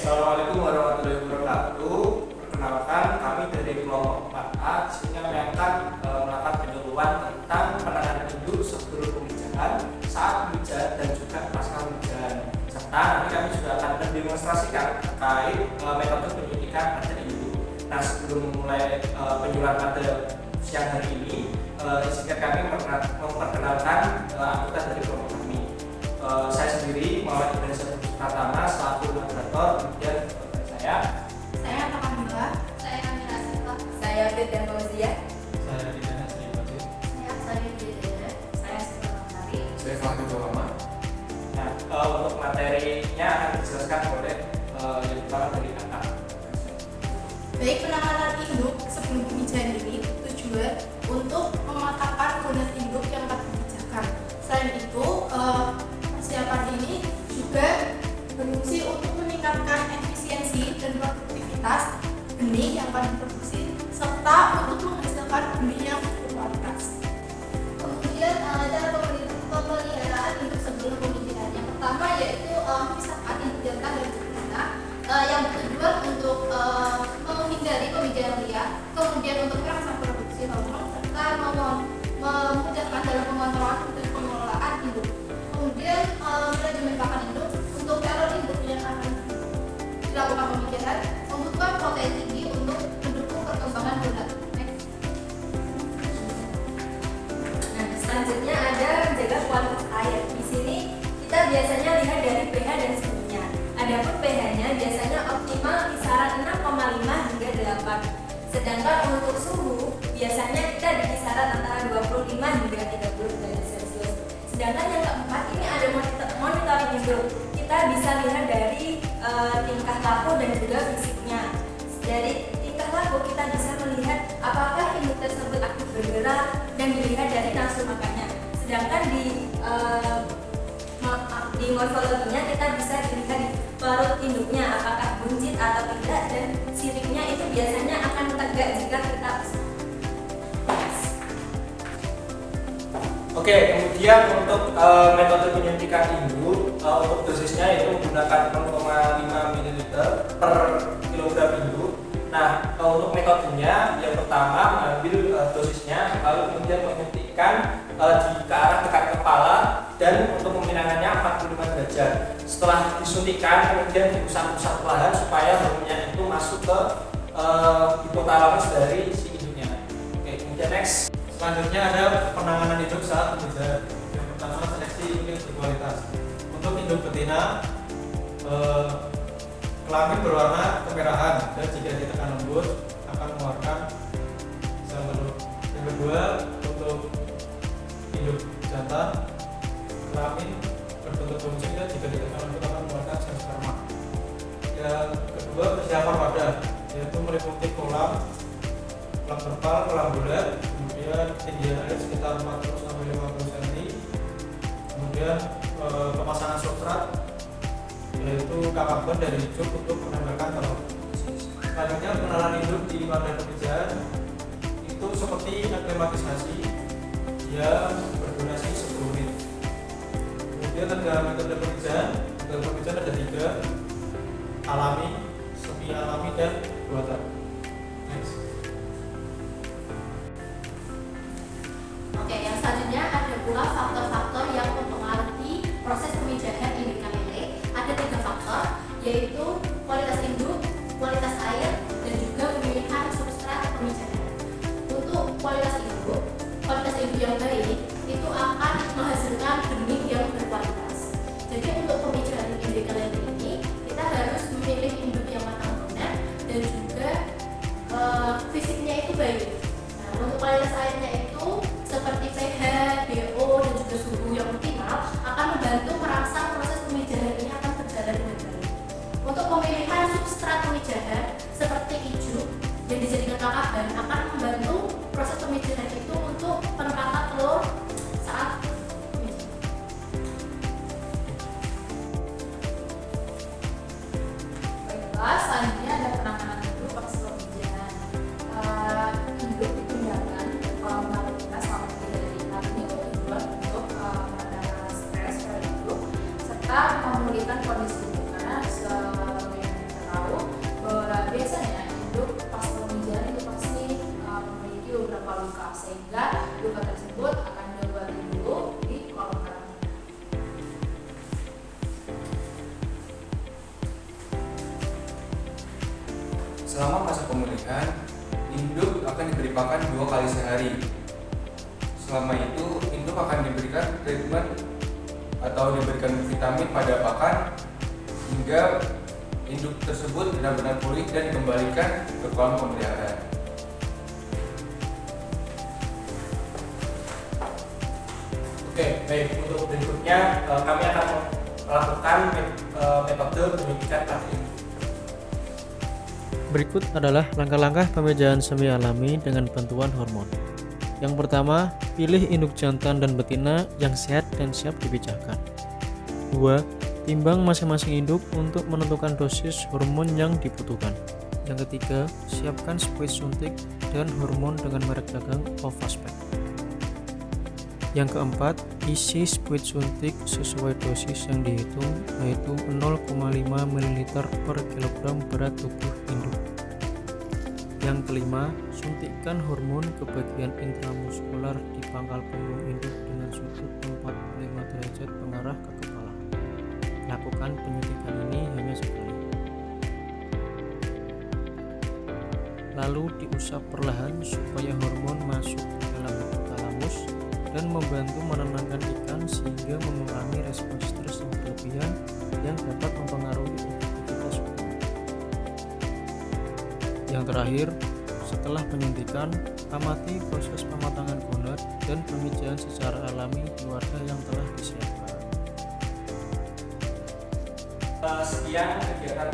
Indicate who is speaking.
Speaker 1: Assalamualaikum warahmatullahi wabarakatuh. Perkenalkan, kami dari kelompok 4A disini akan melakukan penyuluhan tentang penanganan induk sebelum pemijahan, saat pemijahan dan juga pasca pemijahan. Serta nanti kami juga akan mendemonstrasikan terkait metode penyuntikan pada induk. Nah, sebelum memulai penyuluhan pada siang hari ini, izinkan kami memperkenalkan anggota dari kelompok kami. Saya sendiri Muhammad Ibrahim Pratama selaku moderator, kemudian saya
Speaker 2: Kamila, saya Kamila Sita,
Speaker 3: saya Firdan Fauzia,
Speaker 4: saya Dina Sri Wajib,
Speaker 2: saya Dina,
Speaker 3: saya Sita Sari,
Speaker 4: saya Fahmi Lama.
Speaker 1: Nah, untuk materinya akan dijelaskan oleh yang pertama dari kakak.
Speaker 2: Baik, penanganan induk sebelum pemijahan ini tujuan untuk mematangkan bonus induk yang akan dipijakan. Selain itu, persiapan ini juga berfungsi untuk meningkatkan efisiensi dan produktivitas benih yang akan diproduksi serta untuk menghasilkan benih yang berkualitas.
Speaker 3: Kemudian cara pemeliharaan induk sebelum pemijahan. Yang pertama yaitu memisahkan induk jantan dan betina yang bertujuan untuk menghindari pemijahan liar, kemudian untuk merangsang produksi hormon serta memudahkan dalam pengontrolan dan pengelolaan induk. Kemudian manajemen pakan induk untuk calon induk yang akan dilakukan pemijahan membutuhkan protein tinggi untuk mendukung perkembangan bulat. Nah, selanjutnya ada menjaga kualitas air. Di sini kita biasanya lihat dari pH dan suhunya. Adapun pH-nya biasanya optimal kisaran 6,5 hingga 8. Sedangkan untuk suhu biasanya kita di kisaran antara 25 hingga 30 derajat Celcius. Sedangkan yang keempat ini ada monitoring induk. Kita bisa lihat dari tingkah laku dan juga fisiknya. Dari tingkah laku kita bisa melihat apakah induk tersebut aktif bergerak dan dilihat dari nafsu makannya. Sedangkan di morfologinya kita bisa dilihat di perut induknya apakah buncit atau tidak, dan siripnya itu biasanya akan tegak jika kita
Speaker 1: Oke, kemudian untuk metode penyuntikan induk, untuk dosisnya itu menggunakan 0,5 ml per kilogram induk. Nah, untuk metodenya yang pertama mengambil dosisnya, lalu kemudian menyuntikkan ke arah dekat kepala dan untuk pemilihannya 45 derajat. Setelah disuntikkan kemudian diusap-usap perlahan supaya hormonnya itu masuk ke hipotalamus dari si induknya. Oke, kemudian next.
Speaker 4: Selanjutnya ada penanganan induk saat pemijahan. Yang pertama, seleksi induk berkualitas. Untuk induk betina, kelamin berwarna kemerahan dan jika ditekan lembut akan mengeluarkan sel telur. Yang kedua, untuk induk jantan, kelamin berbentuk buncit dan jika ditekan lembut akan mengeluarkan sel sperma. Yang kedua, persiapan wadah, yaitu meliputi kolam terpal, kolam bulat, kemudian ketinggian air sekitar 40-50 cm, kemudian pemasangan substrat yaitu karbon dari juk untuk menambahkan telur. Selanjutnya pengenalan induk di wadah pemijahan itu seperti aklimatisasi yang berdurasi 10 menit. Kemudian ada metode pemijahan. Metode pemijahan ada 3: alami, semi alami, dan buatan. Next.
Speaker 2: Oke, yang selanjutnya ada pula faktor-faktor yang mempengaruhi proses pemijahan induk lele. Ada 3 faktor, yaitu kualitas induk, kualitas air, dan juga pemilihan substrat pemijahan. Untuk kualitas induk yang baik itu akan menghasilkan benih yang berkualitas. Jadi untuk pemijahan induk lele ini kita harus memilih induk yang matang benar dan juga fisiknya itu baik. Nah, untuk kualitas airnya itu seperti pH, DO, dan juga suhu yang optimal akan membantu merangsang proses pemijahan ini akan berjalan dengan baik. Untuk pemilihan substrat pemijahan seperti ijuk yang dijadikan kakaban akan membantu proses pemijahan itu untuk penempatan telur saat pemijahan.
Speaker 3: Baiklah, selanjutnya ada penanganan induk pasca pemijahan. Induk dipindahkan ke kolam karantina selama 3 hari. Hal ini bertujuan untuk meredam stres pada induk serta memulihkan kondisi induk karena yang
Speaker 5: Selama masa pemulihan, induk akan diberi pakan 2 kali sehari. Selama itu, induk akan diberikan treatment atau diberikan vitamin pada pakan hingga induk tersebut benar-benar pulih dan dikembalikan ke kolam pemeliharaan.
Speaker 1: Oke, baik. Untuk berikutnya kami akan melakukan metode penyuntikan pada induk.
Speaker 6: Berikut adalah langkah-langkah pemijaan semi alami dengan bantuan hormon. Yang pertama, pilih induk jantan dan betina yang sehat dan siap dipijahkan. 2. Timbang masing-masing induk untuk menentukan dosis hormon yang dibutuhkan. Yang ketiga, siapkan spuit suntik dan hormon dengan merek dagang Ovaspec. Yang keempat, isi spuit suntik sesuai dosis yang dihitung, yaitu 0,5 ml per kilogram berat tubuh induk. Yang kelima, suntikkan hormon ke bagian intramuskular di pangkal punggung induk dengan sudut 45 derajat mengarah ke kepala. Lakukan penyuntikan ini hanya sekali. Lalu diusap perlahan supaya hormon masuk ke dalam hipotalamus dan membantu menenangkan ikan sehingga mengurangi respon stres yang berlebihan yang dapat mempengaruhi aktivitas hormon. Yang terakhir, setelah penyuntikan, amati proses pematangan gonad dan pemijaan secara alami di wadah yang telah disiapkan.
Speaker 1: Sekian kegiatan